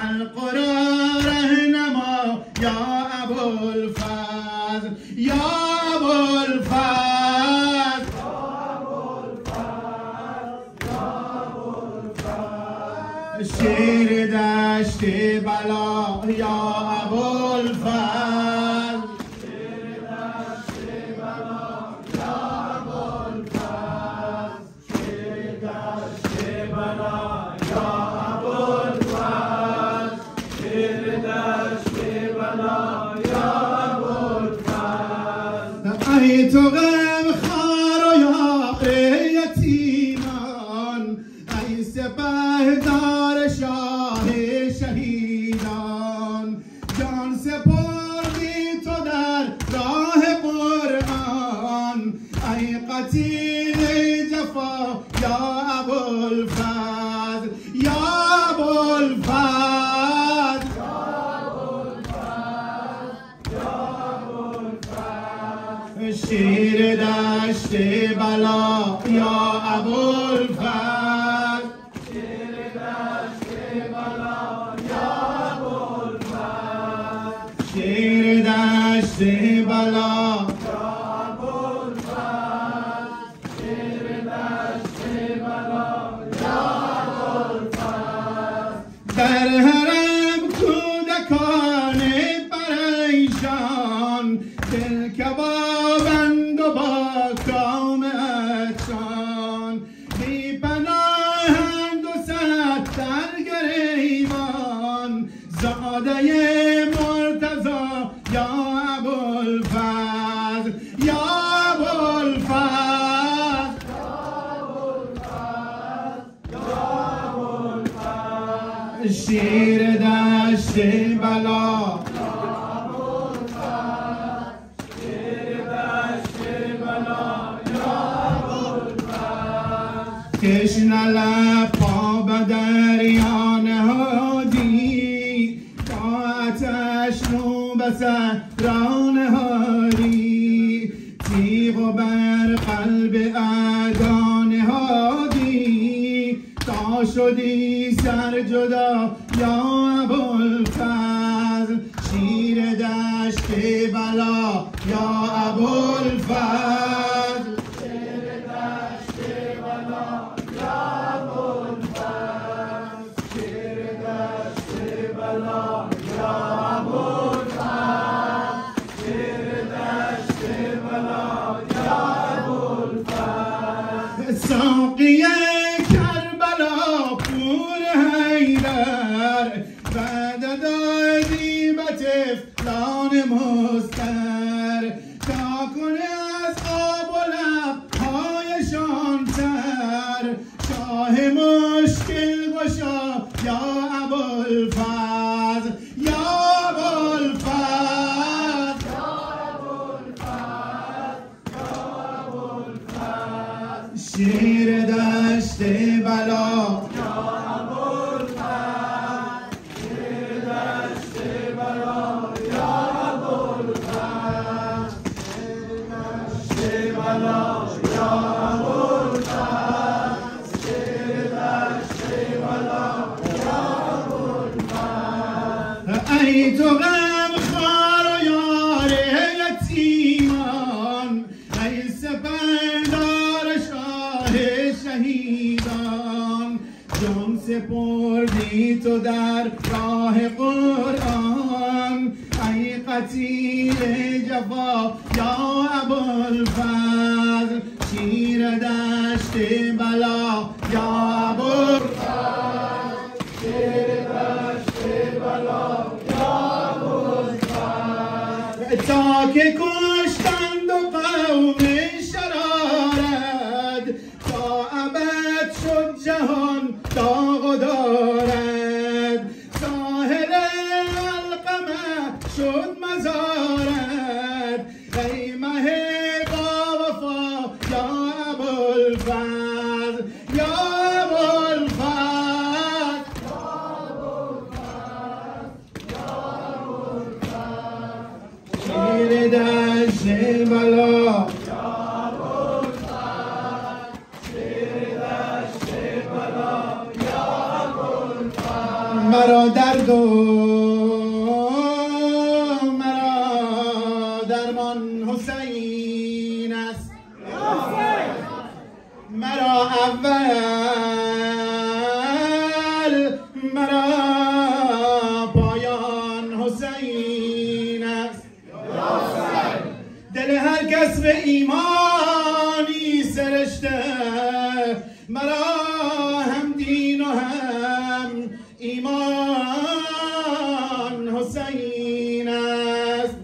القرى رهنما یا ابوالفضل یا ابوالفضل شیر دشت بلا یا ابوالفضل ای تو غم خار و یار یتیمان ای سپهدار شاه شهیدان جان سپردی تو در راه قرآن ای قتیل جفا یا ابوالفضل یا ابوالفضل شیر دشت بلا یا ابوالفضل شیر دشت بلا یا ابوالفضل شیر دشت بلا یا ابوالفضل شیر دشت بلا یا ابوالفضل در حرم کودکان پریشان دل کبابند و با کام احسان بی پناهند و صد در گریبان زاده مرتضی یا ابوالفضل یا ابوالفضل شیر دشت بلا تشنه لب پا به دریا نهادی با آتش رو به صحرا نهادی تیغ و بر قلب اعدا نهادی تا شدی سر جدا یا ابوالفضل شیر دشت بلا یا ابوالفضل ساقی کربلا پور حیدر بعد دادی به طفلان مضطر تا کنه از آب و لبهایشان تر شاه مشکل گشا یا ابوالفضل یا ابوالفضل شیر دشت بلا یا ابوالفضل شیر دشت بلا یا ابوالفضل شیر دشت بلا یا ابوالفضل شیر دشت بلا یا ابوالفضل ای تو غم خار و یار یتیمان ای سپهدار شهیدان جان سپردی تو در راه قرآن ای قتیل جفا یا ابوالفضل شیر دشت بلا یا ابوالفضل شیر دشت بلا یا ابوالفضل تا که کشتند و قوم شرارت تا ابد شد جهان داغ و دارد ظاهر القمه شد مزارت ای مه با وفا یا ابوالفضل یا ابوالفضل شیر دشت بلا مرا درد و مرا درمان حسین است. مرا اول مرا پایان حسین است. دل هر کس به ایمانی سرشته، مرا هم دین و هم ایمان حسین است.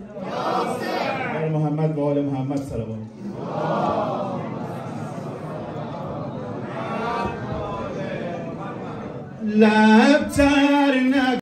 بر محمد و آل محمد صلوات. لب تر